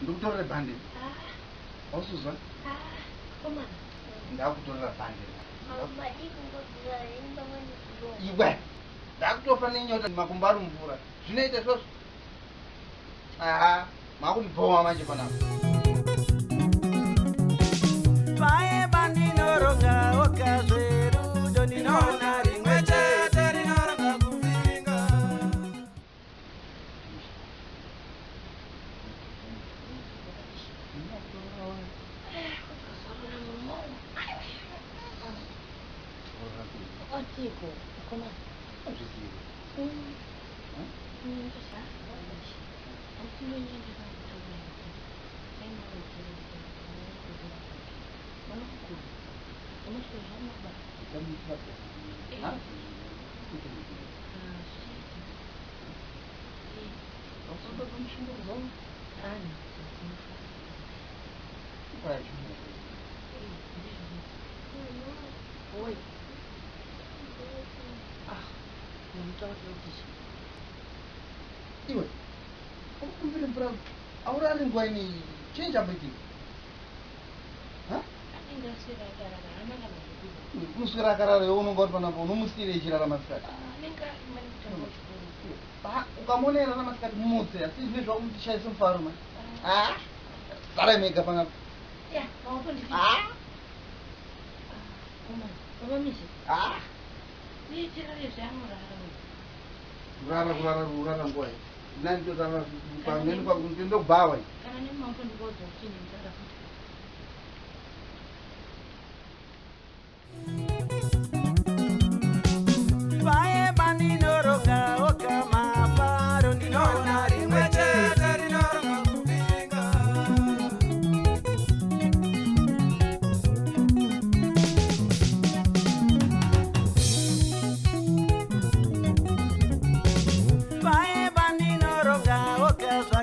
Doktor bandi. Osuza. Come on. Ndakutora bandi. Iwe. Iwe. Ndakutofa nenyota makumbaru mvura. Zvinoita izvozvo. Makundipoma manje panapa. Vae bandinoronga okazveru doninaona rimwe chete rinoronga kuvhiringa. Tipo, como Oi. Iwe. Kumvira mvura. Aurali nguva ini chinyi chamboitika? Kuswera akarara iwe unonga uri panapa unomusiyira ichirara masikati. Ukamona irara masikati mumutse asi izvi zvakuti shaisa mufaro ma. Sara mega panapa. Kurara nguva iyi. Nani totama pamweni ndokubhawa. Vae bandinoronga okamafaro ndinoona rimwe chete rinoronga kuvhiringa. Vae bandinoronga okazva